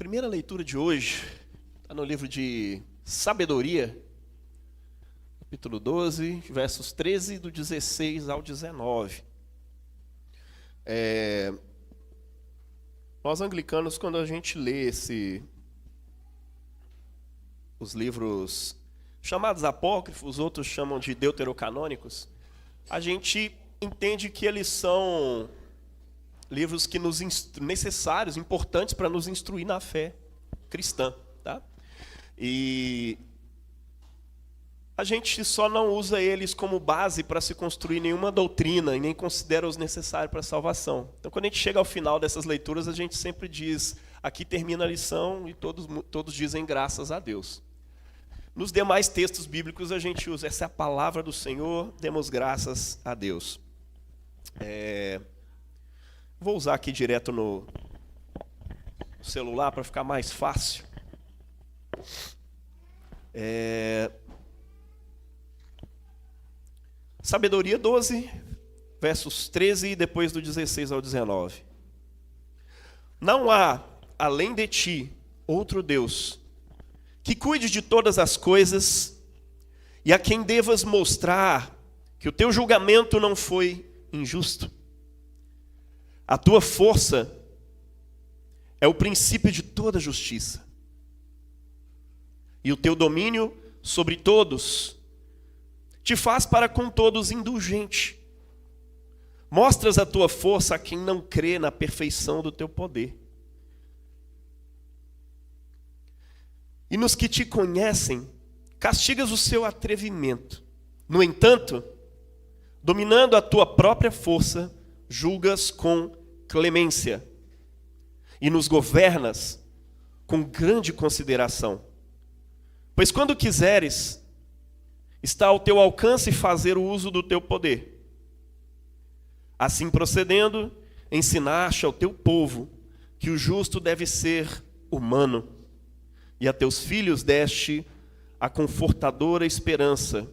Primeira leitura de hoje está no livro de Sabedoria, capítulo 12, versos 13, do 16 ao 19. Nós anglicanos, quando a gente lê os livros chamados apócrifos, outros chamam de deuterocanônicos, a gente entende que eles são livros que necessários, importantes para nos instruir na fé cristã, tá? E a gente só não usa eles como base para se construir nenhuma doutrina e nem considera os necessários para a salvação. Então, quando a gente chega ao final dessas leituras, a gente sempre diz, aqui termina a lição, e todos dizem graças a Deus. Nos demais textos bíblicos, a gente usa, essa é a palavra do Senhor, demos graças a Deus. Vou usar aqui direto no celular para ficar mais fácil. Sabedoria 12, versos 13 e depois do 16 ao 19. Não há, além de ti, outro Deus, que cuide de todas as coisas e a quem devas mostrar que o teu julgamento não foi injusto. A tua força é o princípio de toda justiça. E o teu domínio sobre todos te faz para com todos indulgente. Mostras a tua força a quem não crê na perfeição do teu poder. E nos que te conhecem, castigas o seu atrevimento. No entanto, dominando a tua própria força, julgas com clemência e nos governas com grande consideração. Pois quando quiseres, está ao teu alcance fazer o uso do teu poder. Assim procedendo, ensinaste ao teu povo que o justo deve ser humano, e a teus filhos deste a confortadora esperança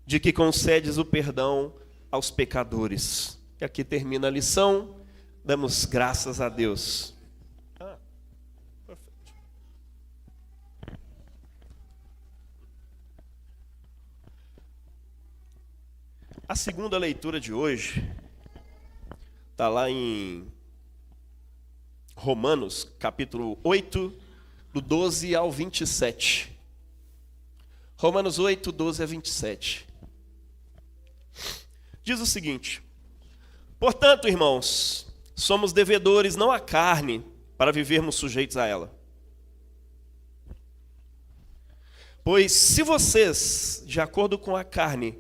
de que concedes o perdão aos pecadores. E aqui termina a lição. Damos graças a Deus. Perfeito. A segunda leitura de hoje está lá em Romanos, capítulo 8, do 12 ao 27. Romanos 8, 12 a 27. Diz o seguinte: portanto, irmãos, somos devedores não à carne, para vivermos sujeitos a ela. Pois se vocês, de acordo com a carne,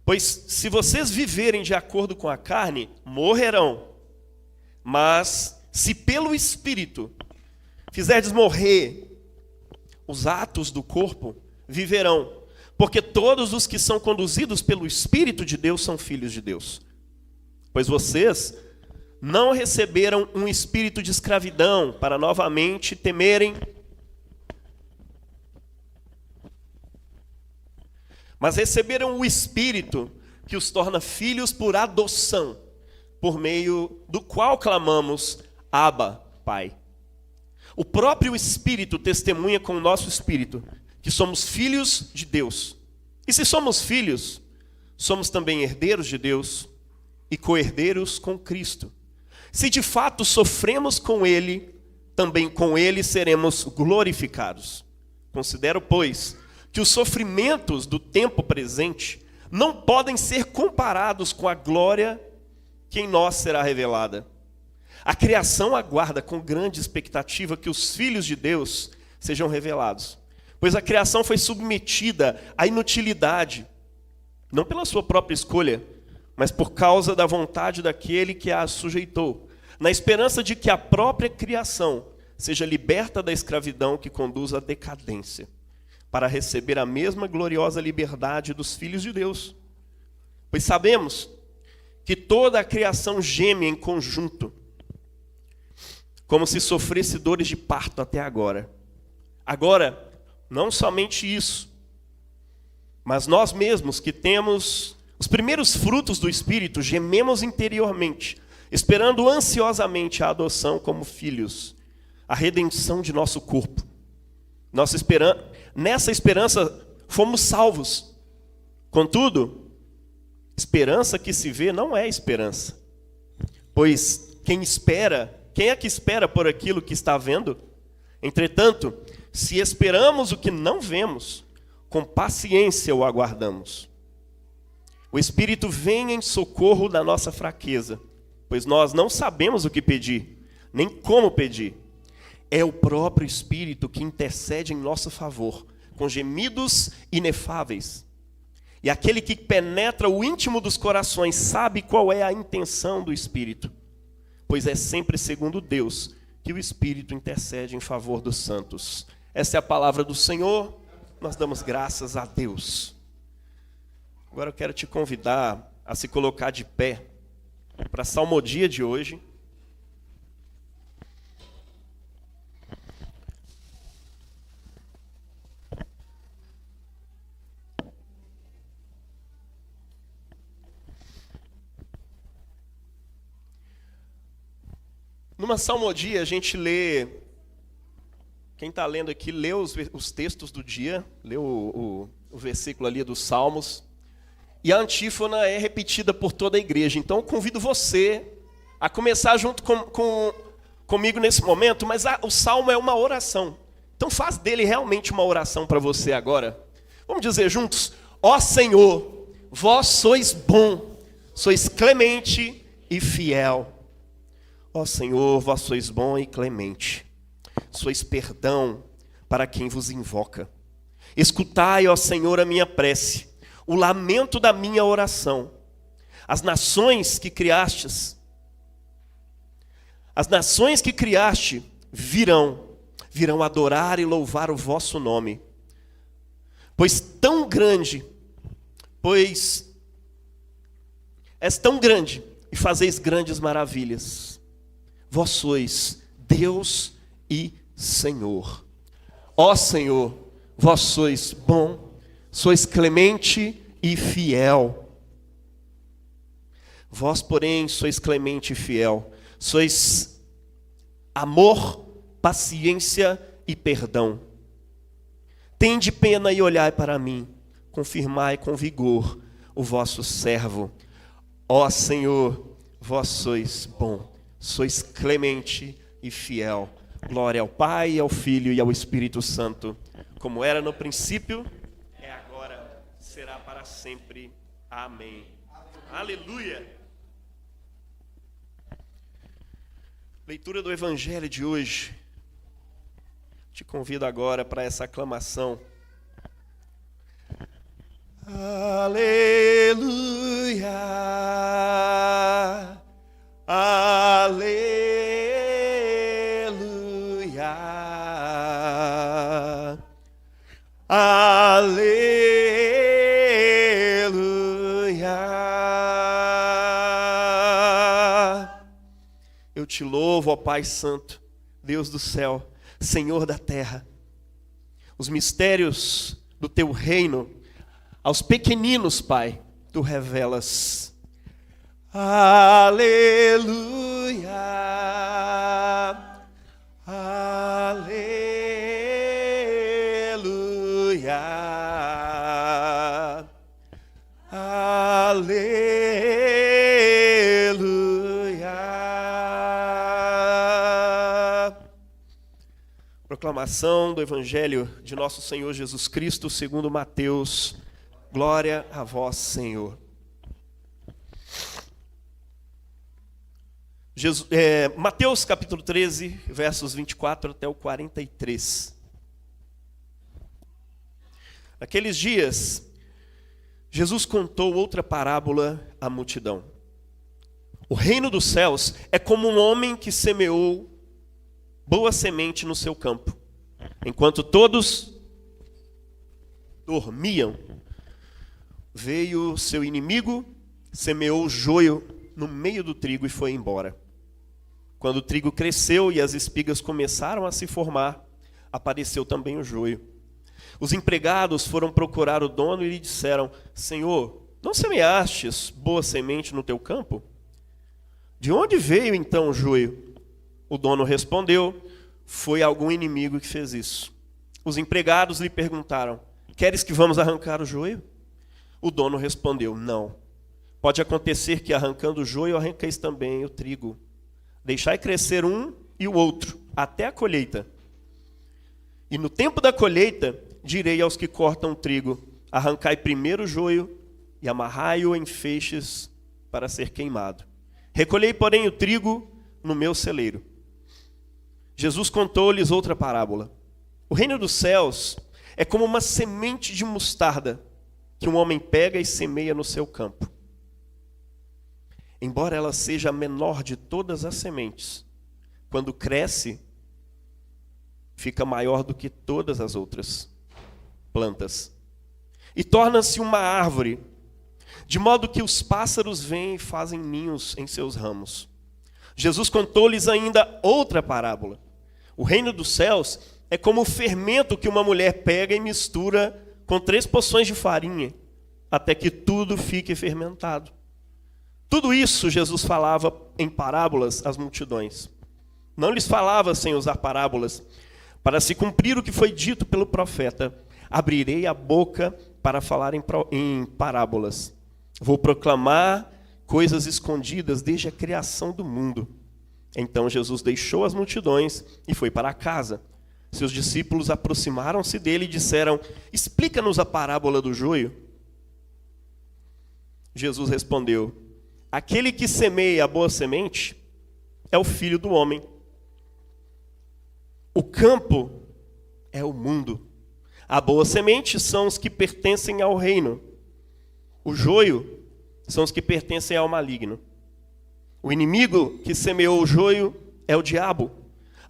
pois se vocês viverem de acordo com a carne, morrerão. Mas se pelo Espírito fizerdes morrer os atos do corpo, viverão. Porque todos os que são conduzidos pelo Espírito de Deus são filhos de Deus. Pois vocês não receberam um espírito de escravidão para novamente temerem, mas receberam o Espírito que os torna filhos por adoção, por meio do qual clamamos, Abba, Pai. O próprio Espírito testemunha com o nosso espírito que somos filhos de Deus. E se somos filhos, somos também herdeiros de Deus e co-herdeiros com Cristo. Se de fato sofremos com Ele, também com Ele seremos glorificados. Considero, pois, que os sofrimentos do tempo presente não podem ser comparados com a glória que em nós será revelada. A criação aguarda com grande expectativa que os filhos de Deus sejam revelados. Pois a criação foi submetida à inutilidade, não pela sua própria escolha, mas por causa da vontade daquele que a sujeitou, na esperança de que a própria criação seja liberta da escravidão que conduz à decadência, para receber a mesma gloriosa liberdade dos filhos de Deus. Pois sabemos que toda a criação geme em conjunto, como se sofresse dores de parto até agora. Agora, não somente isso, mas nós mesmos que temos Os primeiros frutos do Espírito gememos interiormente, esperando ansiosamente a adoção como filhos, a redenção de nosso corpo. Nessa esperança fomos salvos. Contudo, esperança que se vê não é esperança. Pois quem é que espera por aquilo que está vendo? Entretanto, se esperamos o que não vemos, com paciência o aguardamos. O Espírito vem em socorro da nossa fraqueza, pois nós não sabemos o que pedir, nem como pedir. É o próprio Espírito que intercede em nosso favor, com gemidos inefáveis. E aquele que penetra o íntimo dos corações sabe qual é a intenção do Espírito, pois é sempre segundo Deus que o Espírito intercede em favor dos santos. Essa é a palavra do Senhor, nós damos graças a Deus. Agora eu quero te convidar a se colocar de pé para a salmodia de hoje. Numa salmodia a gente lê, quem está lendo aqui, lê os textos do dia, lê o versículo ali dos Salmos, e a antífona é repetida por toda a igreja. Então eu convido você a começar junto comigo nesse momento, mas o Salmo é uma oração. Então faz dele realmente uma oração para você agora. Vamos dizer juntos: ó Senhor, vós sois bom, sois clemente e fiel. Ó Senhor, vós sois bom e clemente, sois perdão para quem vos invoca. Escutai, ó Senhor, a minha prece, o lamento da minha oração. As nações que criaste virão adorar e louvar o vosso nome. Pois és tão grande e fazeis grandes maravilhas. Vós sois Deus e Senhor. Ó Senhor, vós sois bom, sois clemente e fiel. Vós, porém, sois clemente e fiel. Sois amor, paciência e perdão. Tende pena e olhai para mim. Confirmai com vigor o vosso servo. Ó Senhor, vós sois bom, sois clemente e fiel. Glória ao Pai, ao Filho e ao Espírito Santo, como era no princípio, é agora, será para sempre. Amém. Aleluia. Leitura do Evangelho de hoje. Te convido agora para essa aclamação. Aleluia. Aleluia. Aleluia. Eu te louvo, ó Pai Santo, Deus do céu, Senhor da terra. Os mistérios do teu reino, aos pequeninos, Pai, tu revelas. Aleluia. Aleluia. Aleluia. Proclamação do Evangelho de nosso Senhor Jesus Cristo, segundo Mateus. Glória a vós, Senhor. Mateus capítulo 13, versos 24 até o 43. Naqueles dias, Jesus contou outra parábola à multidão. O reino dos céus é como um homem que semeou boa semente no seu campo. Enquanto todos dormiam, veio seu inimigo, semeou o joio no meio do trigo e foi embora. Quando o trigo cresceu e as espigas começaram a se formar, apareceu também o joio. Os empregados foram procurar o dono e lhe disseram: Senhor, não semeastes boa semente no teu campo? De onde veio então o joio? O dono respondeu: foi algum inimigo que fez isso. Os empregados lhe perguntaram: queres que vamos arrancar o joio? O dono respondeu: não. Pode acontecer que arrancando o joio arranqueis também o trigo. Deixai crescer um e o outro, até a colheita. E no tempo da colheita, direi aos que cortam o trigo: arrancai primeiro o joio e amarrai-o em feixes para ser queimado. Recolhei, porém, o trigo no meu celeiro. Jesus contou-lhes outra parábola. O reino dos céus é como uma semente de mostarda que um homem pega e semeia no seu campo. Embora ela seja a menor de todas as sementes, quando cresce, fica maior do que todas as outras plantas. E torna-se uma árvore, de modo que os pássaros vêm e fazem ninhos em seus ramos. Jesus contou-lhes ainda outra parábola. O reino dos céus é como o fermento que uma mulher pega e mistura com 3 porções de farinha, até que tudo fique fermentado. Tudo isso Jesus falava em parábolas às multidões. Não lhes falava sem usar parábolas, para se cumprir o que foi dito pelo profeta: abrirei a boca para falar em parábolas. Vou proclamar coisas escondidas desde a criação do mundo. Então Jesus deixou as multidões e foi para casa. Seus discípulos aproximaram-se dele e disseram: explica-nos a parábola do joio. Jesus respondeu: aquele que semeia a boa semente é o Filho do Homem. O campo é o mundo. A boa semente são os que pertencem ao reino. O joio são os que pertencem ao maligno. O inimigo que semeou o joio é o diabo.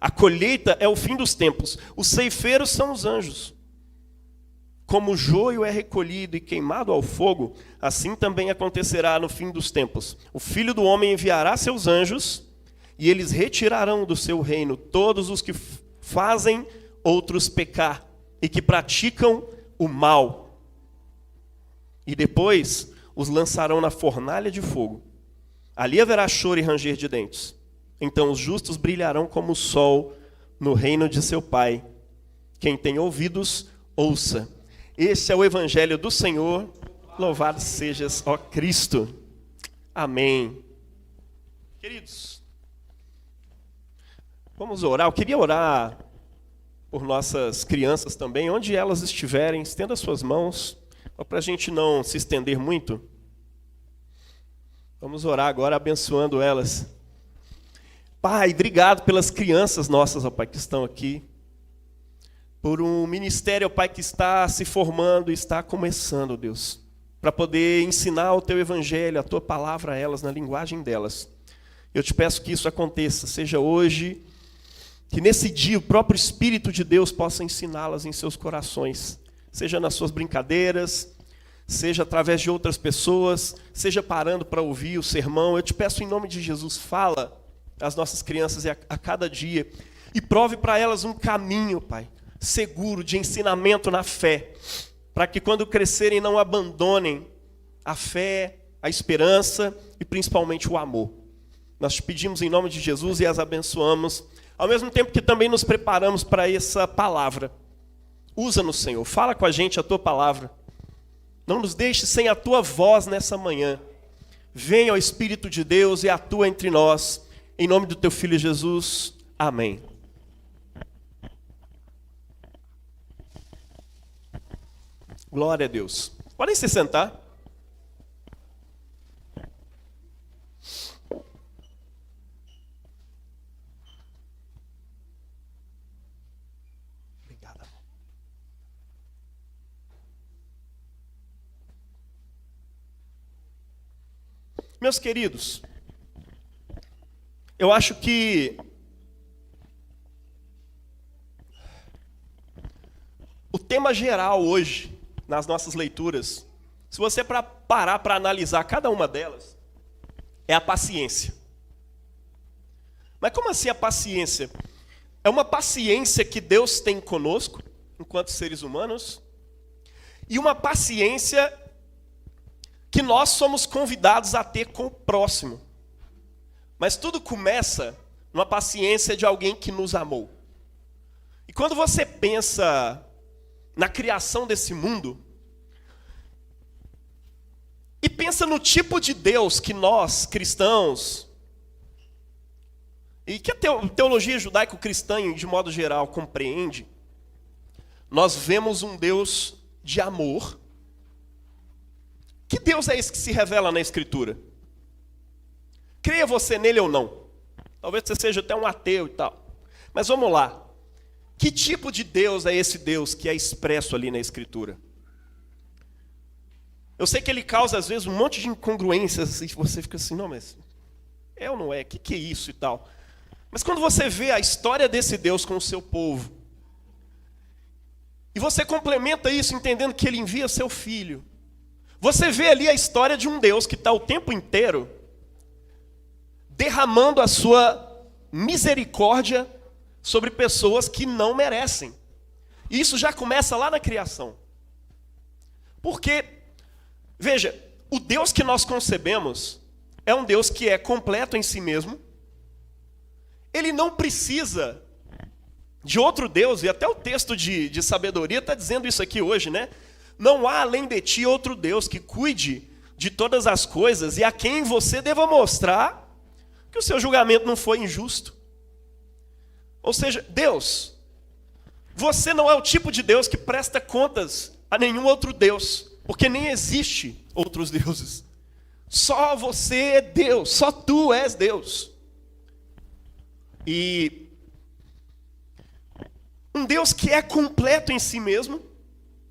A colheita é o fim dos tempos. Os ceifeiros são os anjos. Como o joio é recolhido e queimado ao fogo, assim também acontecerá no fim dos tempos. O Filho do Homem enviará seus anjos, e eles retirarão do seu reino todos os que fazem outros pecar e que praticam o mal. E depois os lançarão na fornalha de fogo. Ali haverá choro e ranger de dentes. Então os justos brilharão como o sol no reino de seu Pai. Quem tem ouvidos, ouça. Esse é o evangelho do Senhor. Louvado sejas, ó Cristo. Amém. Queridos, vamos orar. Eu queria orar por nossas crianças também. Onde elas estiverem, estenda suas mãos, para a gente não se estender muito. Vamos orar agora abençoando elas. Pai, obrigado pelas crianças nossas, ó Pai, que estão aqui. Por um ministério, ó Pai, que está se formando e está começando, Deus. Para poder ensinar o Teu Evangelho, a Tua palavra a elas, na linguagem delas. Eu te peço que isso aconteça, seja hoje, que nesse dia o próprio Espírito de Deus possa ensiná-las em seus corações. Seja nas suas brincadeiras, seja através de outras pessoas, seja parando para ouvir o sermão. Eu te peço em nome de Jesus, fala às nossas crianças a cada dia e prove para elas um caminho, Pai, seguro de ensinamento na fé, para que quando crescerem não abandonem a fé, a esperança e principalmente o amor. Nós te pedimos em nome de Jesus e as abençoamos, ao mesmo tempo que também nos preparamos para essa palavra. Usa-nos, Senhor, fala com a gente a Tua palavra. Não nos deixe sem a Tua voz nessa manhã. Venha, ó Espírito de Deus, e atua entre nós. Em nome do Teu Filho Jesus. Amém. Glória a Deus. Podem se sentar. Obrigado. Meus queridos, eu acho que o tema geral hoje, nas nossas leituras, se você parar para analisar cada uma delas, é a paciência. Mas como assim a paciência? É uma paciência que Deus tem conosco, enquanto seres humanos, e uma paciência que nós somos convidados a ter com o próximo. Mas tudo começa numa paciência de alguém que nos amou. E quando você pensa na criação desse mundo, e pensa no tipo de Deus que nós, cristãos, e que a teologia judaico-cristã, de modo geral, compreende, nós vemos um Deus de amor. Que Deus é esse que se revela na Escritura? Creia você nele ou não? Talvez você seja até um ateu e tal. Mas vamos lá. Que tipo de Deus é esse Deus que é expresso ali na Escritura? Eu sei que ele causa, às vezes, um monte de incongruências, e você fica assim, não, mas é ou não é? O que é isso e tal? Mas quando você vê a história desse Deus com o seu povo, e você complementa isso entendendo que ele envia seu filho, você vê ali a história de um Deus que está o tempo inteiro derramando a sua misericórdia sobre pessoas que não merecem. E isso já começa lá na criação. Porque, veja, o Deus que nós concebemos é um Deus que é completo em si mesmo. Ele não precisa de outro Deus, e até o texto de sabedoria está dizendo isso aqui hoje, né? Não há além de ti outro Deus que cuide de todas as coisas e a quem você deva mostrar que o seu julgamento não foi injusto. Ou seja, Deus, você não é o tipo de Deus que presta contas a nenhum outro Deus, porque nem existe outros deuses. Só você é Deus, só tu és Deus. E um Deus que é completo em si mesmo,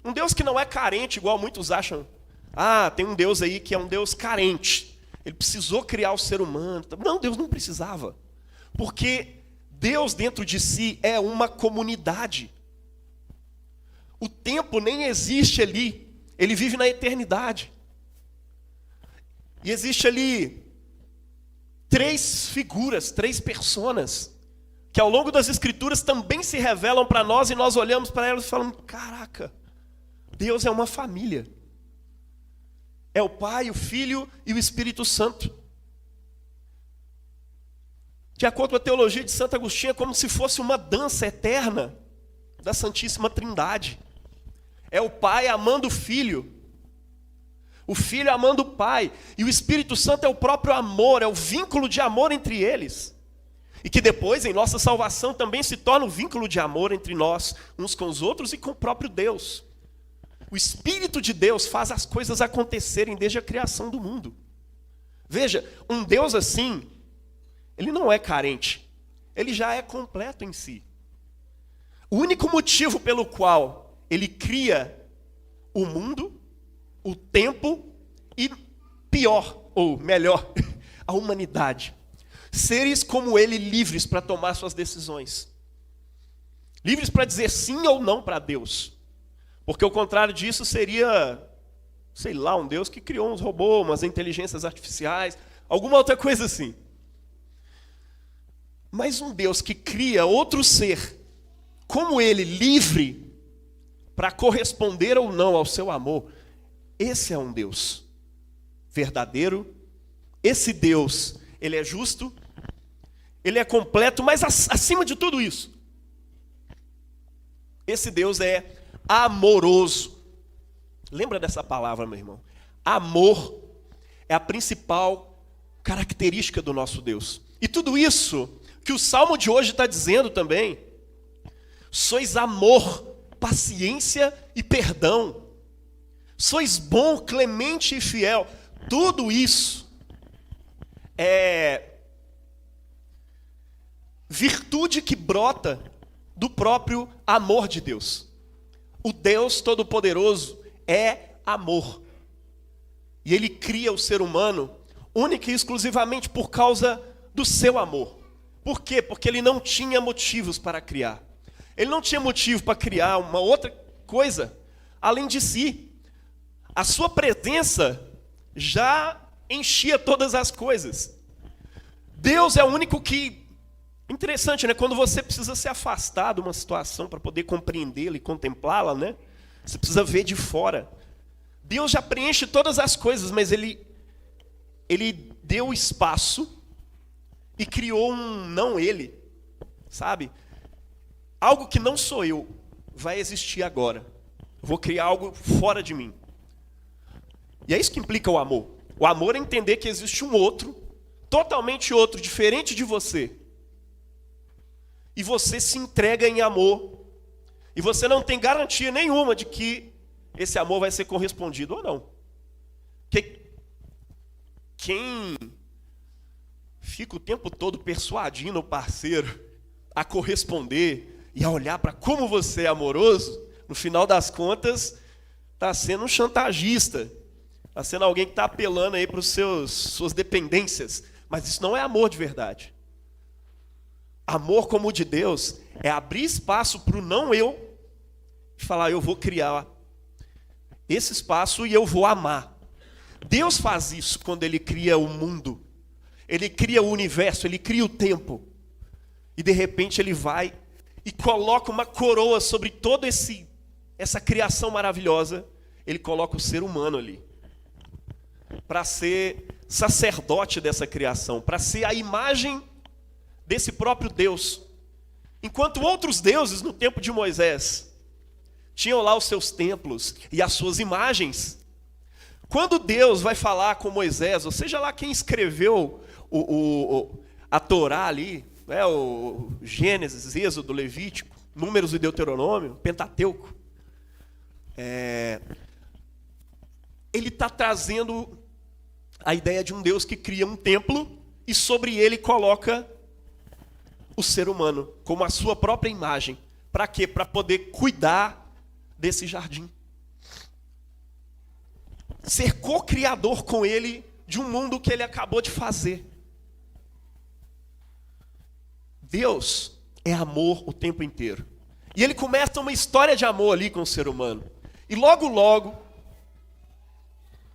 um Deus que não é carente, igual muitos acham. Ah, tem um Deus aí que é um Deus carente. Ele precisou criar o ser humano. Não, Deus não precisava. Porque Deus dentro de si é uma comunidade. O tempo nem existe ali. Ele vive na eternidade. E existe ali três figuras, três personas, que ao longo das Escrituras também se revelam para nós, e nós olhamos para elas e falamos, caraca, Deus é uma família. É o Pai, o Filho e o Espírito Santo. De acordo com a teologia de Santo Agostinho, é como se fosse uma dança eterna da Santíssima Trindade. É o Pai amando o Filho amando o Pai, e o Espírito Santo é o próprio amor, é o vínculo de amor entre eles. E que depois, em nossa salvação, também se torna um vínculo de amor entre nós, uns com os outros e com o próprio Deus. O Espírito de Deus faz as coisas acontecerem desde a criação do mundo. Veja, um Deus assim, ele não é carente, ele já é completo em si. O único motivo pelo qual ele cria o mundo, o tempo e, pior, ou melhor, a humanidade. Seres como ele livres para tomar suas decisões. Livres para dizer sim ou não para Deus. Porque o contrário disso seria, sei lá, um Deus que criou uns robôs, umas inteligências artificiais, alguma outra coisa assim. Mas um Deus que cria outro ser, como ele, livre, para corresponder ou não ao seu amor, esse é um Deus verdadeiro. Esse Deus, ele é justo, ele é completo, mas acima de tudo isso, esse Deus é amoroso. Lembra dessa palavra, meu irmão? Amor é a principal característica do nosso Deus. E tudo isso que o Salmo de hoje está dizendo também, sois amor, paciência e perdão. Sois bom, clemente e fiel. Tudo isso é virtude que brota do próprio amor de Deus. O Deus Todo-Poderoso é amor. E ele cria o ser humano única e exclusivamente por causa do seu amor. Por quê? Porque ele não tinha motivos para criar. Ele não tinha motivo para criar uma outra coisa além de si. A sua presença já enchia todas as coisas. Deus é o único que... Interessante, né? Quando você precisa se afastar de uma situação para poder compreendê-la e contemplá-la, né? Você precisa ver de fora. Deus já preenche todas as coisas, mas Ele deu espaço e criou um não Ele, sabe? Algo que não sou eu vai existir agora. Eu vou criar algo fora de mim. E é isso que implica o amor. O amor é entender que existe um outro, totalmente outro, diferente de você. E você se entrega em amor. E você não tem garantia nenhuma de que esse amor vai ser correspondido ou não. Porque quem fica o tempo todo persuadindo o parceiro a corresponder e a olhar para como você é amoroso, no final das contas, está sendo um chantagista. Está sendo alguém que está apelando aí para suas dependências. Mas isso não é amor de verdade. Amor como o de Deus é abrir espaço para o não eu e falar, eu vou criar esse espaço e eu vou amar. Deus faz isso quando Ele cria o mundo. Ele cria o universo, Ele cria o tempo. E de repente Ele vai e coloca uma coroa sobre toda essa criação maravilhosa. Ele coloca o ser humano ali. Para ser sacerdote dessa criação. Para ser a imagem desse próprio Deus. Enquanto outros deuses no tempo de Moisés tinham lá os seus templos e as suas imagens. Quando Deus vai falar com Moisés, ou seja lá quem escreveu a Torá ali, né, o Gênesis, Êxodo, Levítico, Números e Deuteronômio, Pentateuco, ele está trazendo a ideia de um Deus que cria um templo e sobre ele coloca o ser humano como a sua própria imagem. Para quê? Para poder cuidar desse jardim. Ser co-criador com ele de um mundo que ele acabou de fazer. Deus é amor o tempo inteiro. E ele começa uma história de amor ali com o ser humano. E logo, logo,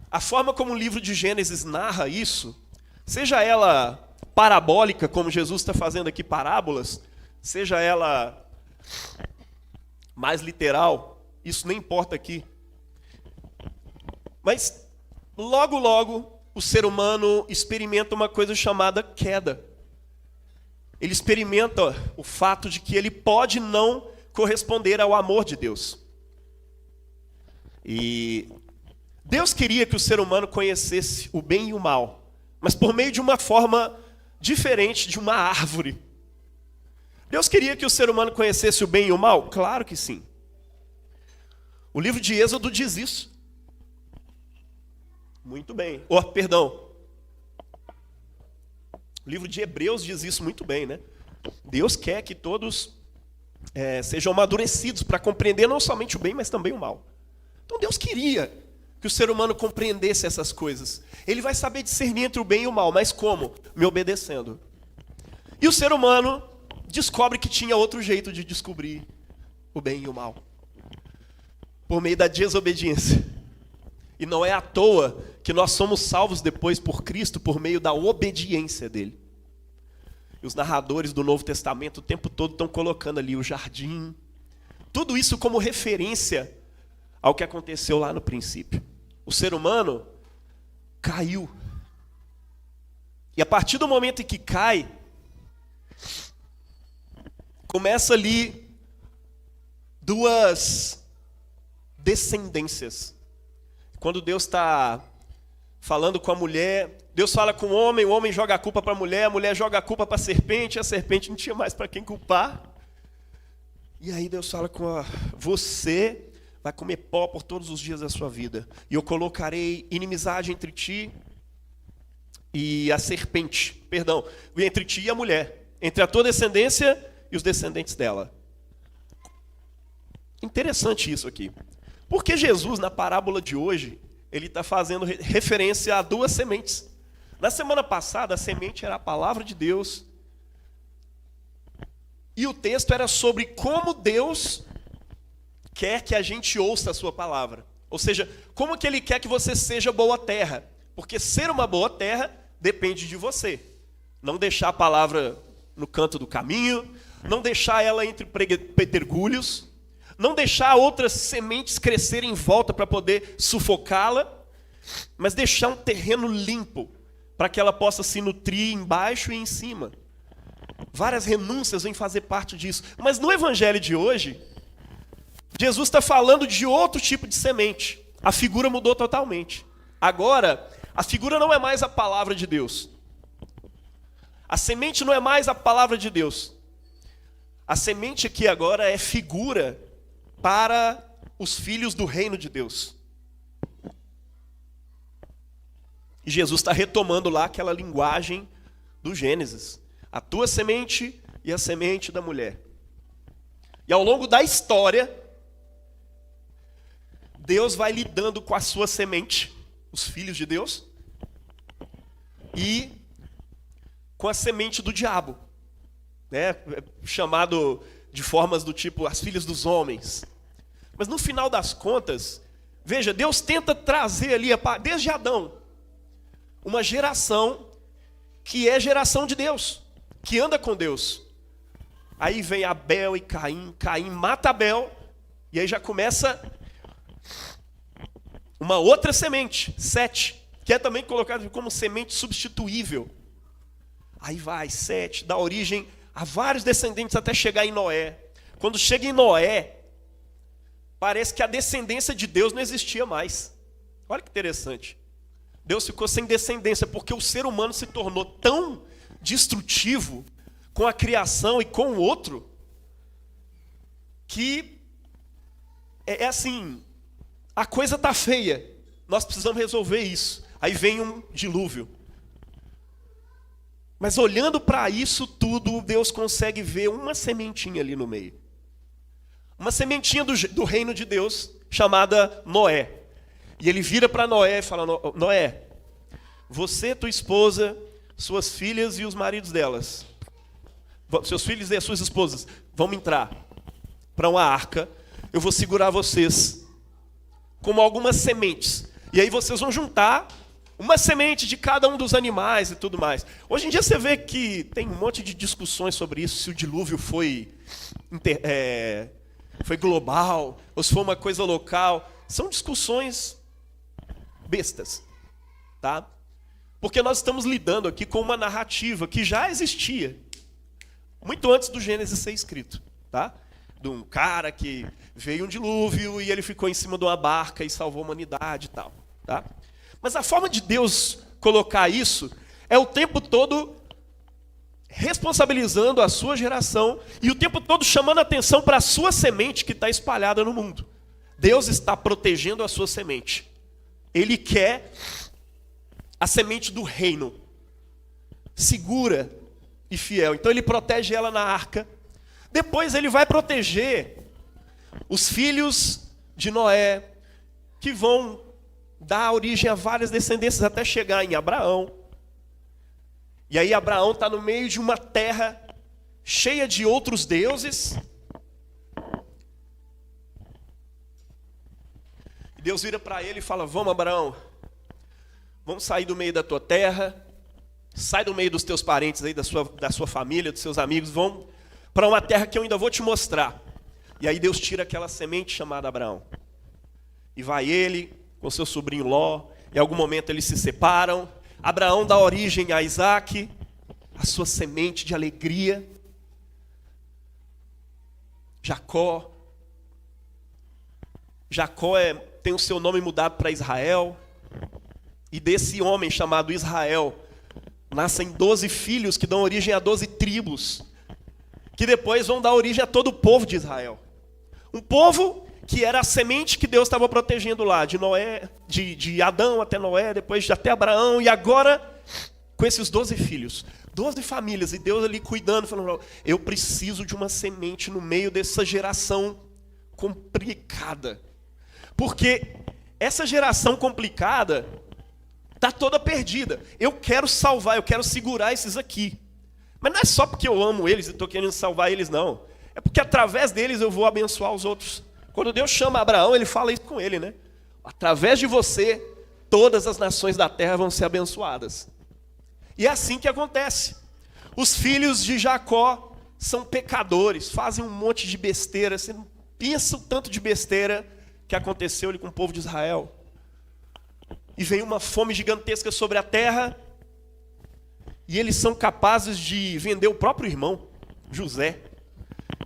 a forma como o livro de Gênesis narra isso, seja ela parabólica, como Jesus está fazendo aqui parábolas, seja ela mais literal, isso nem importa aqui. Mas, logo, logo, o ser humano experimenta uma coisa chamada queda. Ele experimenta o fato de que ele pode não corresponder ao amor de Deus. E Deus queria que o ser humano conhecesse o bem e o mal, mas por meio de uma forma diferente de uma árvore. Deus queria que o ser humano conhecesse o bem e o mal? Claro que sim. O livro de Êxodo diz isso. Muito bem. Perdão. O livro de Hebreus diz isso muito bem, né? Deus quer que todos sejam amadurecidos para compreender não somente o bem, mas também o mal. Então Deus queria que o ser humano compreendesse essas coisas. Ele vai saber discernir entre o bem e o mal, mas como? Me obedecendo. E o ser humano descobre que tinha outro jeito de descobrir o bem e o mal. Por meio da desobediência. E não é à toa que nós somos salvos depois por Cristo por meio da obediência dele. E os narradores do Novo Testamento o tempo todo estão colocando ali o jardim. Tudo isso como referência ao que aconteceu lá no princípio. O ser humano caiu. E a partir do momento em que cai, começa ali duas descendências. Quando Deus está falando com a mulher, Deus fala com o homem joga a culpa para a mulher joga a culpa para a serpente não tinha mais para quem culpar. E aí Deus fala com você vai comer pó por todos os dias da sua vida. E eu colocarei inimizade entre ti e a serpente. Perdão, entre ti e a mulher. Entre a tua descendência e os descendentes dela. Interessante isso aqui. Porque Jesus, na parábola de hoje, ele está fazendo referência a duas sementes. Na semana passada, a semente era a palavra de Deus. E o texto era sobre como Deus quer que a gente ouça a sua palavra. Ou seja, como que ele quer que você seja boa terra. Porque ser uma boa terra depende de você. Não deixar a palavra no canto do caminho, não deixar ela entre pedregulhos, não deixar outras sementes crescerem em volta para poder sufocá-la, mas deixar um terreno limpo para que ela possa se nutrir embaixo e em cima. Várias renúncias vêm fazer parte disso. Mas no evangelho de hoje, Jesus está falando de outro tipo de semente. A figura mudou totalmente. Agora, a figura não é mais a palavra de Deus. A semente não é mais a palavra de Deus. A semente aqui agora é figura para os filhos do reino de Deus. E Jesus está retomando lá aquela linguagem do Gênesis. A tua semente e a semente da mulher. E ao longo da história, Deus vai lidando com a sua semente, os filhos de Deus, e com a semente do diabo, né? Chamado de formas do tipo as filhas dos homens. Mas no final das contas, veja, Deus tenta trazer ali, desde Adão, uma geração que é geração de Deus, que anda com Deus. Aí vem Abel e Caim, Caim mata Abel, e aí já começa uma outra semente, Sete, que é também colocada como semente substituível. Aí vai, Sete, dá origem a vários descendentes até chegar em Noé. Quando chega em Noé, parece que a descendência de Deus não existia mais. Olha que interessante. Deus ficou sem descendência, porque o ser humano se tornou tão destrutivo com a criação e com o outro, que é assim, a coisa está feia, nós precisamos resolver isso. Aí vem um dilúvio. Mas olhando para isso tudo, Deus consegue ver uma sementinha ali no meio. Uma sementinha do reino de Deus, chamada Noé. E ele vira para Noé e fala, Noé, você, tua esposa, suas filhas e os maridos delas, seus filhos e as suas esposas, vão entrar para uma arca, eu vou segurar vocês como algumas sementes. E aí vocês vão juntar uma semente de cada um dos animais e tudo mais. Hoje em dia você vê que tem um monte de discussões sobre isso, se o dilúvio foi global, ou se foi uma coisa local. São discussões bestas, tá? Porque nós estamos lidando aqui com uma narrativa que já existia, muito antes do Gênesis ser escrito, tá? De um cara que veio um dilúvio e ele ficou em cima de uma barca e salvou a humanidade e tal, tá? Mas a forma de Deus colocar isso é o tempo todo responsabilizando a sua geração e o tempo todo chamando a atenção para a sua semente que está espalhada no mundo. Deus está protegendo a sua semente. Ele quer a semente do reino, segura e fiel. Então ele protege ela na arca. Depois ele vai proteger os filhos de Noé, que vão dar origem a várias descendências até chegar em Abraão. E aí Abraão está no meio de uma terra cheia de outros deuses. E Deus vira para ele e fala, vamos Abraão, vamos sair do meio da tua terra, sai do meio dos teus parentes aí, da sua família, dos seus amigos, vamos para uma terra que eu ainda vou te mostrar. E aí Deus tira aquela semente chamada Abraão. E vai ele com seu sobrinho Ló, em algum momento eles se separam. Abraão dá origem a Isaac, a sua semente de alegria. Jacó tem o seu nome mudado para Israel. E desse homem chamado Israel, nascem 12 filhos que dão origem a 12 tribos, que depois vão dar origem a todo o povo de Israel. Um povo que era a semente que Deus estava protegendo lá, de Noé, de Adão até Noé, depois até Abraão, e agora com esses 12 filhos, 12 famílias, e Deus ali cuidando, falando, eu preciso de uma semente no meio dessa geração complicada. Porque essa geração complicada está toda perdida. Eu quero salvar, eu quero segurar esses aqui. Mas não é só porque eu amo eles e estou querendo salvar eles, não. É porque através deles eu vou abençoar os outros. Quando Deus chama Abraão, ele fala isso com ele, né? Através de você, todas as nações da terra vão ser abençoadas. E é assim que acontece. Os filhos de Jacó são pecadores, fazem um monte de besteira. Você não Pensa o tanto de besteira que aconteceu ali com o povo de Israel. E vem uma fome gigantesca sobre a terra, e eles são capazes de vender o próprio irmão, José,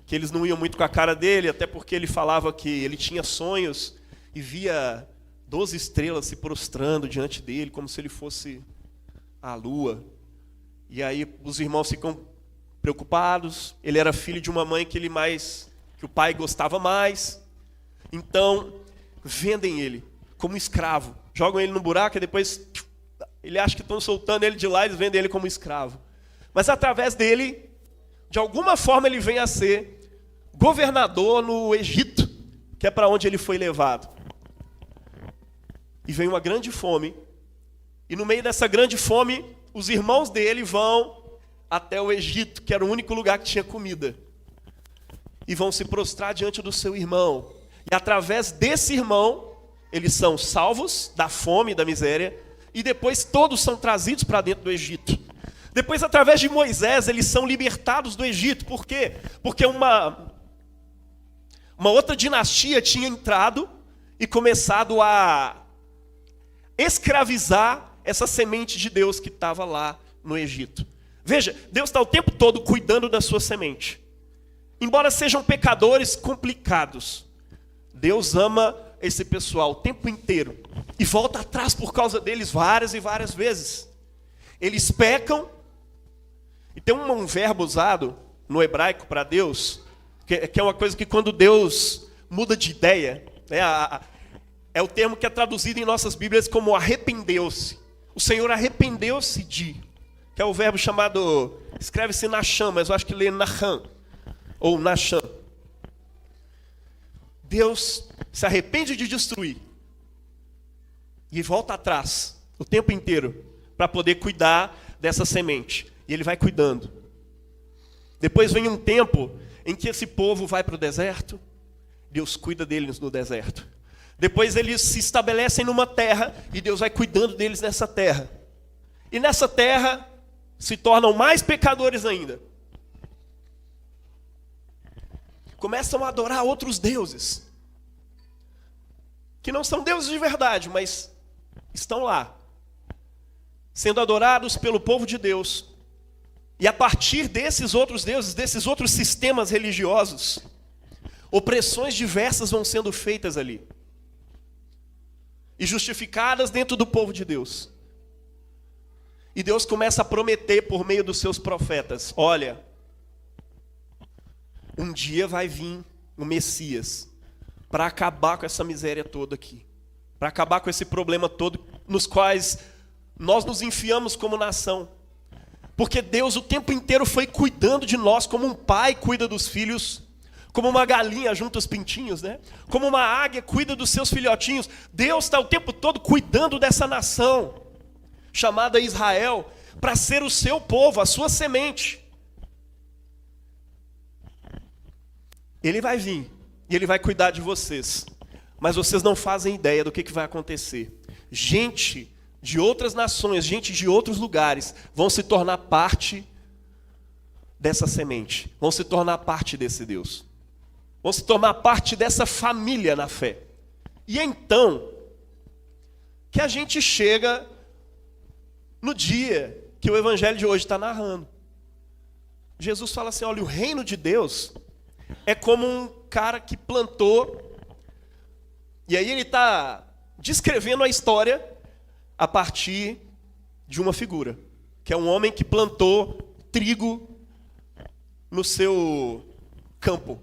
que eles não iam muito com a cara dele, até porque ele falava que ele tinha sonhos e via 12 estrelas se prostrando diante dele, como se ele fosse a lua. E aí os irmãos ficam preocupados. Ele era filho de uma mãe que o pai gostava mais. Então vendem ele como escravo, jogam ele no buraco e depois ele acha que estão soltando ele de lá, eles vendem ele como escravo. Mas através dele, de alguma forma, ele vem a ser governador no Egito, que é para onde ele foi levado. E vem uma grande fome, e no meio dessa grande fome, os irmãos dele vão até o Egito, que era o único lugar que tinha comida, e vão se prostrar diante do seu irmão. E através desse irmão, eles são salvos da fome e da miséria, e depois todos são trazidos para dentro do Egito. Depois, através de Moisés, eles são libertados do Egito. Por quê? Porque uma outra dinastia tinha entrado e começado a escravizar essa semente de Deus que estava lá no Egito. Veja, Deus está o tempo todo cuidando da sua semente. Embora sejam pecadores complicados, Deus ama esse pessoal o tempo inteiro e volta atrás por causa deles várias e várias vezes. Eles pecam, e tem um verbo usado no hebraico para Deus, que é uma coisa que quando Deus muda de ideia, é o termo que é traduzido em nossas Bíblias como arrependeu-se. O Senhor arrependeu-se que é o verbo chamado, escreve-se Nacham, mas eu acho que lê Nacham, ou Nacham. Deus se arrepende de destruir e volta atrás o tempo inteiro para poder cuidar dessa semente. E ele vai cuidando. Depois vem um tempo em que esse povo vai para o deserto, Deus cuida deles no deserto. Depois eles se estabelecem numa terra e Deus vai cuidando deles nessa terra. E nessa terra se tornam mais pecadores ainda. Começam a adorar outros deuses, que não são deuses de verdade, mas estão lá, sendo adorados pelo povo de Deus. E a partir desses outros deuses, desses outros sistemas religiosos, opressões diversas vão sendo feitas ali e justificadas dentro do povo de Deus. E Deus começa a prometer por meio dos seus profetas: olha, um dia vai vir o Messias para acabar com essa miséria toda aqui, para acabar com esse problema todo nos quais nós nos enfiamos como nação. Porque Deus o tempo inteiro foi cuidando de nós, como um pai cuida dos filhos, como uma galinha junta os pintinhos, né? Como uma águia cuida dos seus filhotinhos. Deus está o tempo todo cuidando dessa nação, chamada Israel, para ser o seu povo, a sua semente. Ele vai vir e ele vai cuidar de vocês, mas vocês não fazem ideia do que vai acontecer. Gente de outras nações, gente de outros lugares, vão se tornar parte dessa semente, vão se tornar parte desse Deus, vão se tornar parte dessa família na fé. E é então que a gente chega no dia que o evangelho de hoje está narrando. Jesus fala assim: olha, o reino de Deus é como um cara que plantou, e aí ele está descrevendo a história a partir de uma figura, que é um homem que plantou trigo no seu campo.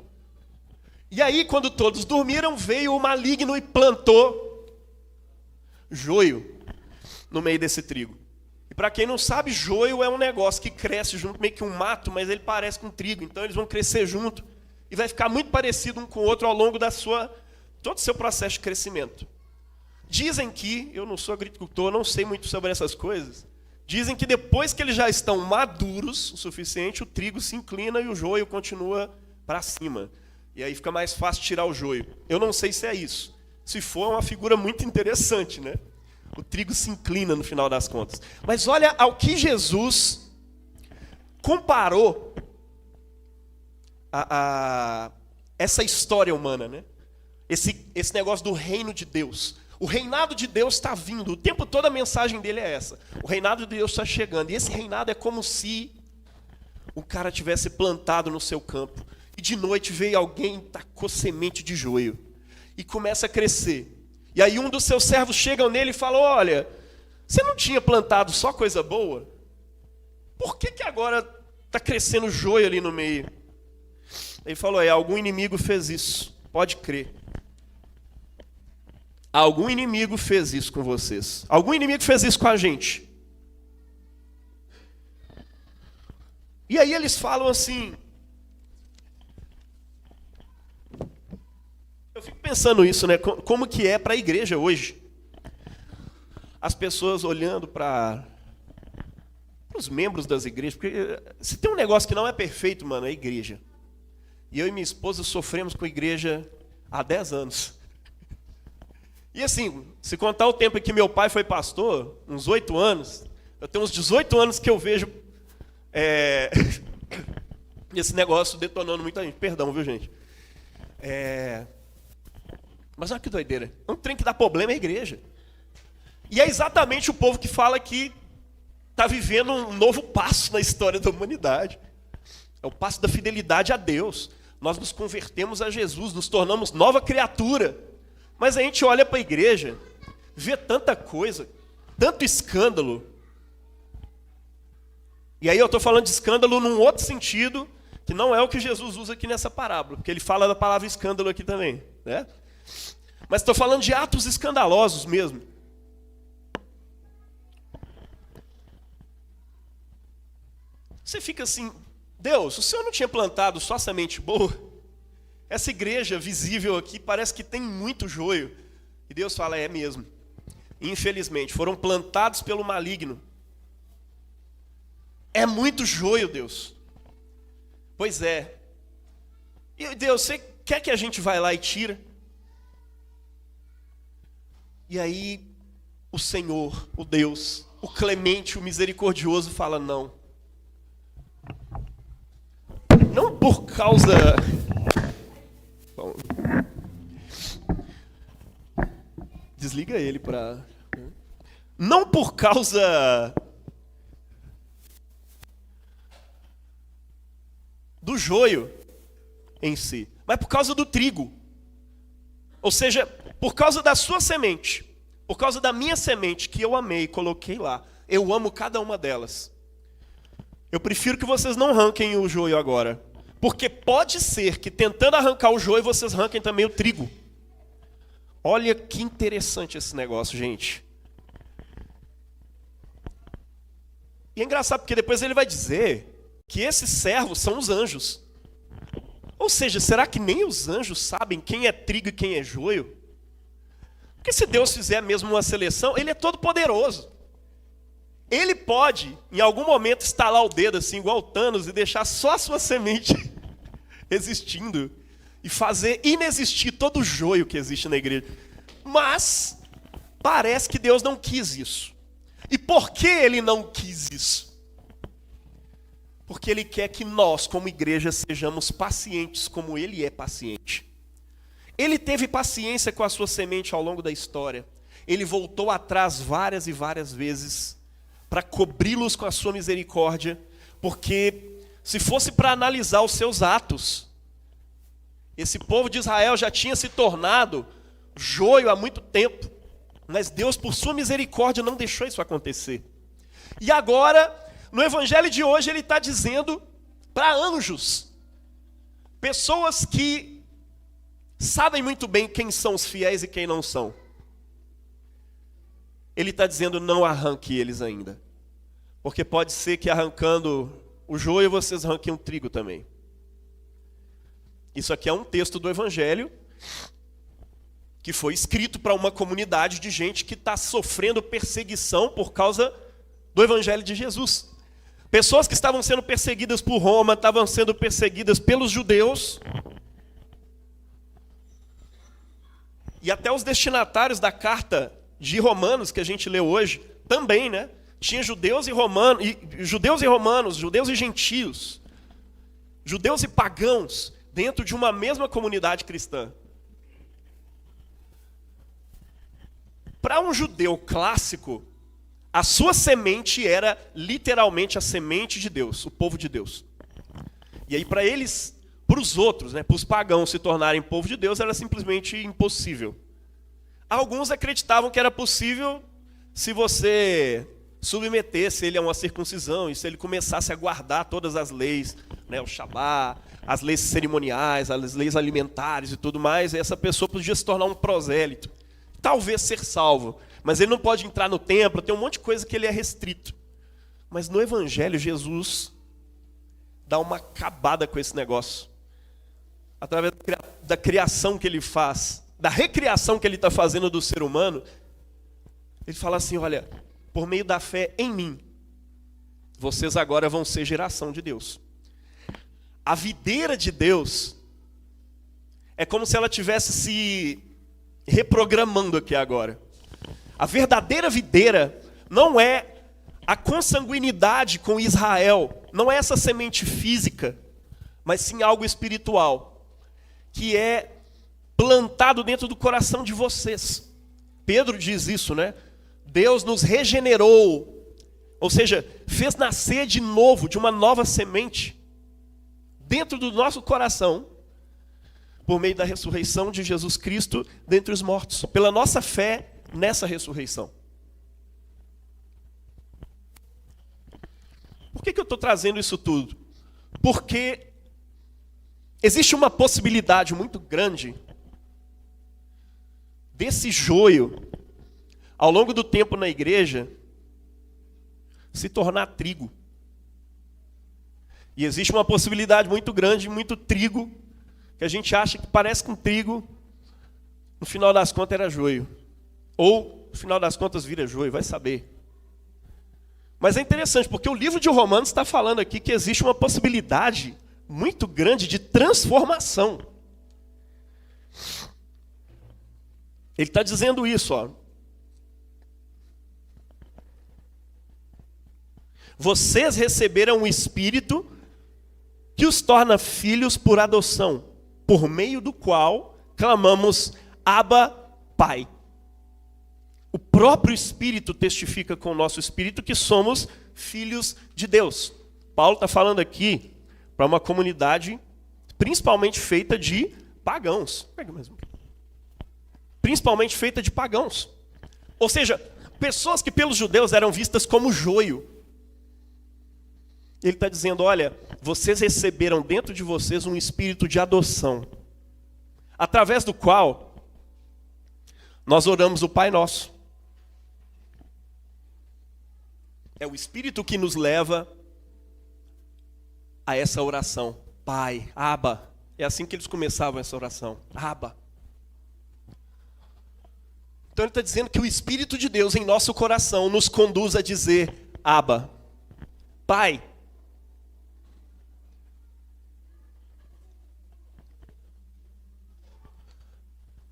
E aí, quando todos dormiram, veio o maligno e plantou joio no meio desse trigo. E para quem não sabe, joio é um negócio que cresce junto, meio que um mato, mas ele parece com trigo, então eles vão crescer junto e vai ficar muito parecido um com o outro ao longo todo o seu processo de crescimento. Dizem que, eu não sou agricultor, não sei muito sobre essas coisas, dizem que depois que eles já estão maduros o suficiente, o trigo se inclina e o joio continua para cima. E aí fica mais fácil tirar o joio. Eu não sei se é isso. Se for, é uma figura muito interessante, né? O trigo se inclina no final das contas. Mas olha ao que Jesus comparou essa história humana, né? Esse negócio do reino de Deus. O reinado de Deus está vindo. O tempo todo a mensagem dele é essa. O reinado de Deus está chegando. E esse reinado é como se o cara tivesse plantado no seu campo. E de noite veio alguém, tacou semente de joio. E começa a crescer. E aí um dos seus servos chega nele e fala: olha, você não tinha plantado só coisa boa? Por que agora está crescendo joio ali no meio? Ele falou: algum inimigo fez isso. Pode crer. Algum inimigo fez isso com vocês. Algum inimigo fez isso com a gente. E aí eles falam assim. Eu fico pensando isso, né? Como que é para a igreja hoje? As pessoas olhando para os membros das igrejas. Porque se tem um negócio que não é perfeito, mano, é a igreja. E eu e minha esposa sofremos com a igreja há 10 anos. E assim, se contar o tempo em que meu pai foi pastor, uns 8 anos, eu tenho uns 18 anos que eu vejo esse negócio detonando muita gente. Perdão, viu, gente? Mas olha que doideira. Um trem que dá problema é a igreja. E é exatamente o povo que fala que está vivendo um novo passo na história da humanidade. É o passo da fidelidade a Deus. Nós nos convertemos a Jesus, nos tornamos nova criatura. Mas a gente olha para a igreja, vê tanta coisa, tanto escândalo. E aí eu estou falando de escândalo num outro sentido, que não é o que Jesus usa aqui nessa parábola, porque ele fala da palavra escândalo aqui também, né? Mas estou falando de atos escandalosos mesmo. Você fica assim: Deus, o Senhor não tinha plantado só semente boa? Essa igreja visível aqui parece que tem muito joio. E Deus fala: é mesmo. Infelizmente, foram plantados pelo maligno. É muito joio, Deus. Pois é. E Deus, você quer que a gente vá lá e tira? E aí, o Senhor, o Deus, o clemente, o misericordioso fala: não. Não por causa... Bom, desliga ele para... Não por causa do joio em si, mas por causa do trigo. Ou seja, por causa da sua semente, por causa da minha semente que eu amei e coloquei lá. Eu amo cada uma delas. Eu prefiro que vocês não arranquem o joio agora. Porque pode ser que tentando arrancar o joio, vocês arranquem também o trigo. Olha que interessante esse negócio, gente. E é engraçado porque depois ele vai dizer que esses servos são os anjos. Ou seja, será que nem os anjos sabem quem é trigo e quem é joio? Porque se Deus fizer mesmo uma seleção, ele é todo poderoso. Ele pode, em algum momento, estalar o dedo assim, igual o Thanos, e deixar só a sua semente existindo. E fazer inexistir todo o joio que existe na igreja. Mas, parece que Deus não quis isso. E por que ele não quis isso? Porque ele quer que nós, como igreja, sejamos pacientes como ele é paciente. Ele teve paciência com a sua semente ao longo da história. Ele voltou atrás várias e várias vezes para cobri-los com a sua misericórdia, porque se fosse para analisar os seus atos, esse povo de Israel já tinha se tornado joio há muito tempo, mas Deus, por sua misericórdia, não deixou isso acontecer. E agora, no evangelho de hoje, ele está dizendo para anjos, pessoas que sabem muito bem quem são os fiéis e quem não são. Ele está dizendo: não arranque eles ainda. Porque pode ser que arrancando o joio, vocês arranquem o trigo também. Isso aqui é um texto do Evangelho que foi escrito para uma comunidade de gente que está sofrendo perseguição por causa do Evangelho de Jesus. Pessoas que estavam sendo perseguidas por Roma, estavam sendo perseguidas pelos judeus. E até os destinatários da carta de Romanos, que a gente leu hoje, também, né? Tinha judeus e romanos, judeus e gentios, judeus e pagãos, dentro de uma mesma comunidade cristã. Para um judeu clássico, a sua semente era literalmente a semente de Deus, o povo de Deus. E aí para eles, para os outros, para os pagãos se tornarem povo de Deus, era simplesmente impossível. Alguns acreditavam que era possível se você submetesse ele a uma circuncisão e se ele começasse a guardar todas as leis, o Shabá, as leis cerimoniais, as leis alimentares e tudo mais, essa pessoa podia se tornar um prosélito. Talvez ser salvo, mas ele não pode entrar no templo, tem um monte de coisa que ele é restrito. Mas no Evangelho, Jesus dá uma acabada com esse negócio. Através da criação que ele faz, da recriação que ele está fazendo do ser humano, ele fala assim, olha, por meio da fé em mim, vocês agora vão ser geração de Deus. A videira de Deus é como se ela tivesse se reprogramando aqui agora. A verdadeira videira não é a consanguinidade com Israel, não é essa semente física, mas sim algo espiritual, que é plantado dentro do coração de vocês. Pedro diz isso, Deus nos regenerou, ou seja, fez nascer de novo, de uma nova semente, dentro do nosso coração, por meio da ressurreição de Jesus Cristo dentre os mortos, pela nossa fé nessa ressurreição. Por que eu estou trazendo isso tudo? Porque existe uma possibilidade muito grande desse joio, ao longo do tempo na igreja, se tornar trigo. E existe uma possibilidade muito grande, muito trigo, que a gente acha que parece com trigo, no final das contas era joio. Ou, no final das contas, vira joio, vai saber. Mas é interessante, porque o livro de Romanos está falando aqui que existe uma possibilidade muito grande de transformação. Ele está dizendo isso, Vocês receberam o Espírito que os torna filhos por adoção, por meio do qual clamamos Abba, Pai. O próprio Espírito testifica com o nosso Espírito que somos filhos de Deus. Paulo está falando aqui para uma comunidade principalmente feita de pagãos. Principalmente feita de pagãos. Ou seja, pessoas que pelos judeus eram vistas como joio. Ele está dizendo, olha, vocês receberam dentro de vocês um espírito de adoção, através do qual nós oramos o Pai Nosso. É o Espírito que nos leva a essa oração. Pai, Abba. É assim que eles começavam essa oração. Abba. Então ele está dizendo que o Espírito de Deus em nosso coração nos conduz a dizer Abba, Pai.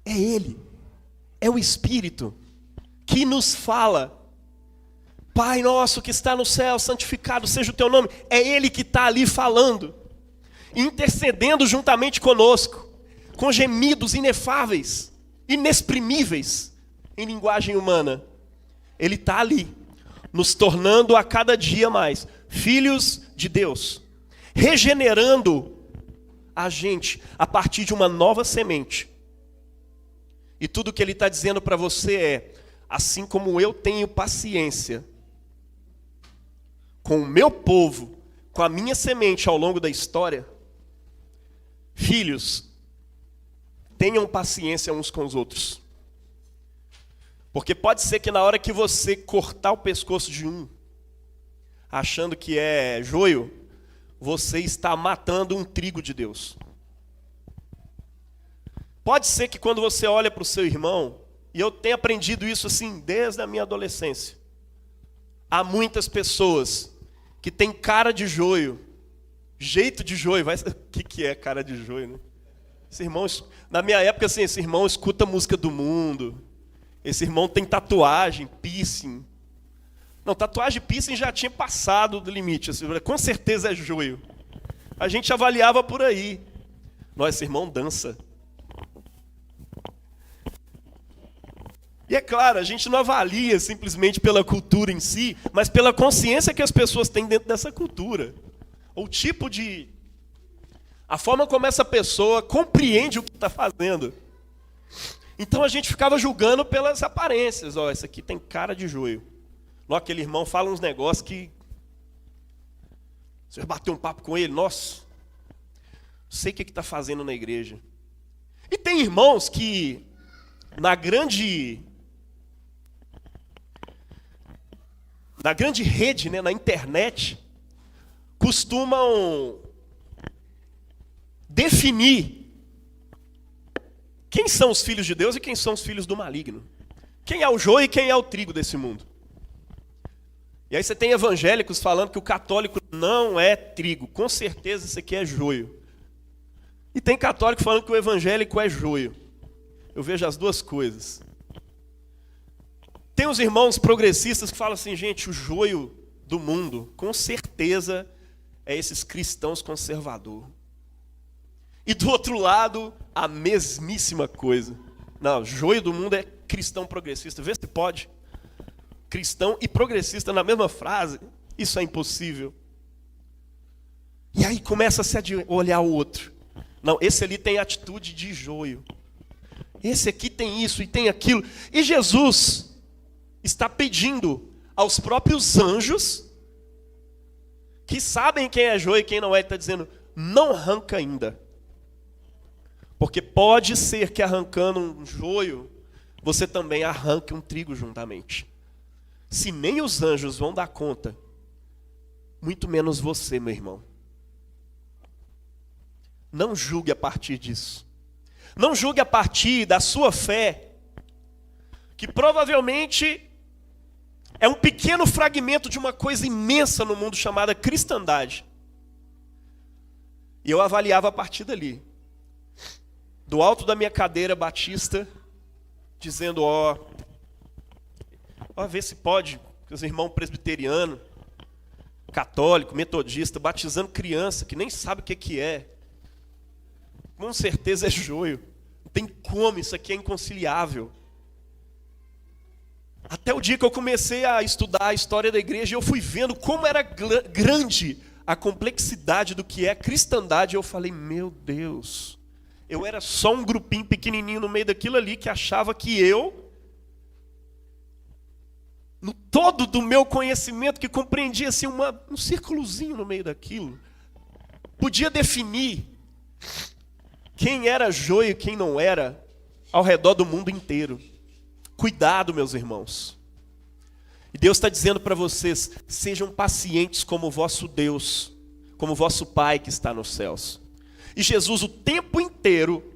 É Ele, é o Espírito que nos fala, Pai nosso que está no céu, santificado seja o teu nome. É Ele que está ali falando, intercedendo juntamente conosco, com gemidos inefáveis, inexprimíveis em linguagem humana. Ele está ali, nos tornando a cada dia mais filhos de Deus, regenerando a gente a partir de uma nova semente. E tudo o que ele está dizendo para você é, assim como eu tenho paciência com o meu povo, com a minha semente ao longo da história, filhos, tenham paciência uns com os outros. Porque pode ser que na hora que você cortar o pescoço de um, achando que é joio, você está matando um trigo de Deus. Pode ser que quando você olha para o seu irmão, e eu tenho aprendido isso assim desde a minha adolescência, há muitas pessoas que têm cara de joio, jeito de joio. O que é cara de joio, Esse irmão, na minha época, assim, esse irmão escuta música do mundo, esse irmão tem tatuagem, piercing. Não, tatuagem e piercing já tinha passado do limite, assim, com certeza é joio. A gente avaliava por aí. Nossa, irmão dança. E é claro, a gente não avalia simplesmente pela cultura em si, mas pela consciência que as pessoas têm dentro dessa cultura. O tipo de... A forma como essa pessoa compreende o que está fazendo. Então a gente ficava julgando pelas aparências. Ó, esse aqui tem cara de joio. Ó, aquele irmão fala uns negócios que... Você vai bater um papo com ele, nossa, sei o que está fazendo na igreja. E tem irmãos que, na grande rede, né, na internet, costumam definir quem são os filhos de Deus e quem são os filhos do maligno. Quem é o joio e quem é o trigo desse mundo. E aí você tem evangélicos falando que o católico não é trigo. Com certeza isso aqui é joio. E tem católico falando que o evangélico é joio. Eu vejo as duas coisas. Tem os irmãos progressistas que falam assim, gente, o joio do mundo, com certeza, é esses cristãos conservadores. E do outro lado, a mesmíssima coisa. Não, joio do mundo é cristão progressista. Vê se pode. Cristão e progressista na mesma frase, isso é impossível. E aí começa-se a olhar o outro. Não, esse ali tem atitude de joio. Esse aqui tem isso e tem aquilo. E Jesus está pedindo aos próprios anjos, que sabem quem é joio e quem não é, ele está dizendo, não arranca ainda. Porque pode ser que arrancando um joio, você também arranque um trigo juntamente. Se nem os anjos vão dar conta, muito menos você, meu irmão. Não julgue a partir disso. Não julgue a partir da sua fé, que provavelmente é um pequeno fragmento de uma coisa imensa no mundo chamada cristandade. E eu avaliava a partir dali. Do alto da minha cadeira batista, dizendo, ó, ver se pode, que os irmãos presbiterianos, católico, metodista, batizando criança, que nem sabe o que é. Com certeza é joio. Não tem como, isso aqui é inconciliável. Até o dia que eu comecei a estudar a história da igreja, eu fui vendo como era grande a complexidade do que é a cristandade. Eu falei, meu Deus, eu era só um grupinho pequenininho no meio daquilo ali que achava que eu, no todo do meu conhecimento, que compreendia assim, um círculozinho no meio daquilo, podia definir quem era joio e quem não era ao redor do mundo inteiro. Cuidado, meus irmãos. E Deus está dizendo para vocês, sejam pacientes como o vosso Deus, como o vosso Pai que está nos céus. E Jesus o tempo inteiro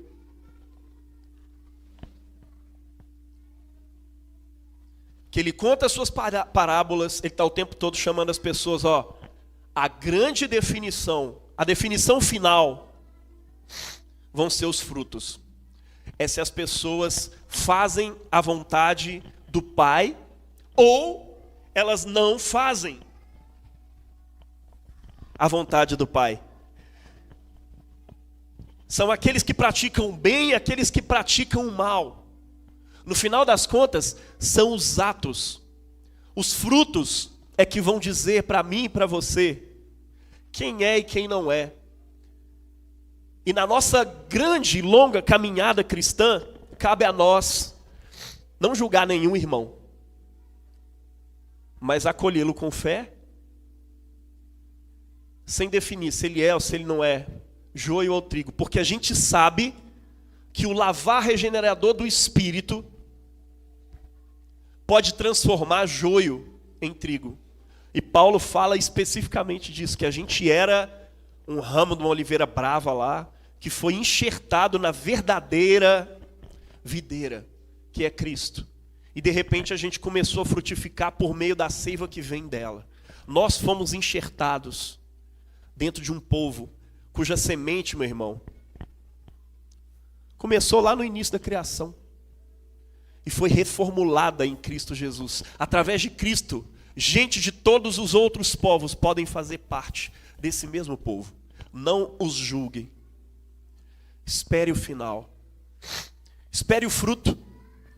que ele conta as suas parábolas, ele está o tempo todo chamando as pessoas, ó, a grande definição, a definição final, vão ser os frutos. É se as pessoas fazem a vontade do Pai, ou elas não fazem a vontade do Pai. São aqueles que praticam o bem e aqueles que praticam o mal. No final das contas, são os atos. Os frutos é que vão dizer para mim e para você quem é e quem não é. E na nossa grande e longa caminhada cristã, cabe a nós não julgar nenhum irmão, mas acolhê-lo com fé, sem definir se ele é ou se ele não é, joio ou trigo. Porque a gente sabe que o lavar regenerador do Espírito pode transformar joio em trigo. E Paulo fala especificamente disso, que a gente era um ramo de uma oliveira brava lá, que foi enxertado na verdadeira videira, que é Cristo. E de repente a gente começou a frutificar por meio da seiva que vem dela. Nós fomos enxertados dentro de um povo cuja semente, meu irmão, começou lá no início da criação. E foi reformulada em Cristo Jesus. Através de Cristo, gente de todos os outros povos podem fazer parte desse mesmo povo. Não os julguem. espere o final. Espere o fruto.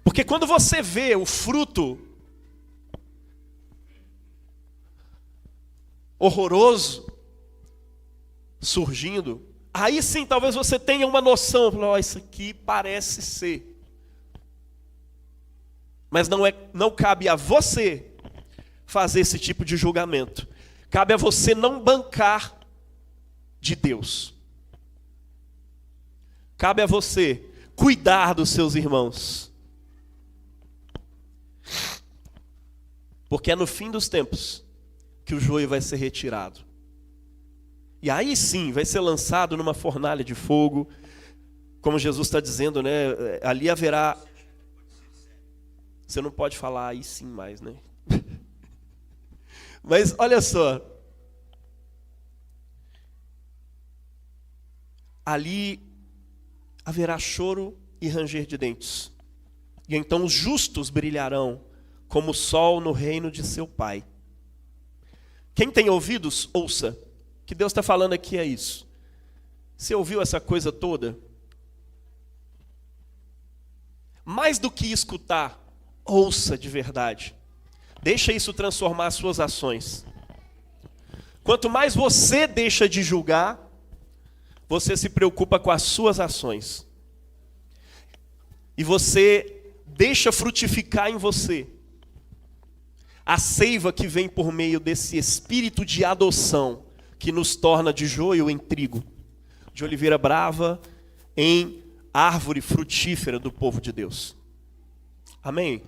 Porque quando você vê o fruto horroroso surgindo, aí sim talvez você tenha uma noção, isso aqui parece ser. Mas não cabe a você fazer esse tipo de julgamento. Cabe a você não bancar de Deus. Cabe a você cuidar dos seus irmãos. Porque é no fim dos tempos que o joio vai ser retirado. E aí sim vai ser lançado numa fornalha de fogo. Como Jesus está dizendo, né? Ali haverá... Você não pode falar aí sim mais, né? Mas olha só. Ali haverá choro e ranger de dentes. E então os justos brilharão como o sol no reino de seu Pai. Quem tem ouvidos, ouça. O que Deus está falando aqui é isso. Você ouviu essa coisa toda? Mais do que escutar, ouça de verdade. Deixa isso transformar as suas ações. Quanto mais você deixa de julgar, você se preocupa com as suas ações. E você deixa frutificar em você a seiva que vem por meio desse espírito de adoção, que nos torna de joio em trigo, de oliveira brava em árvore frutífera do povo de Deus. Amém?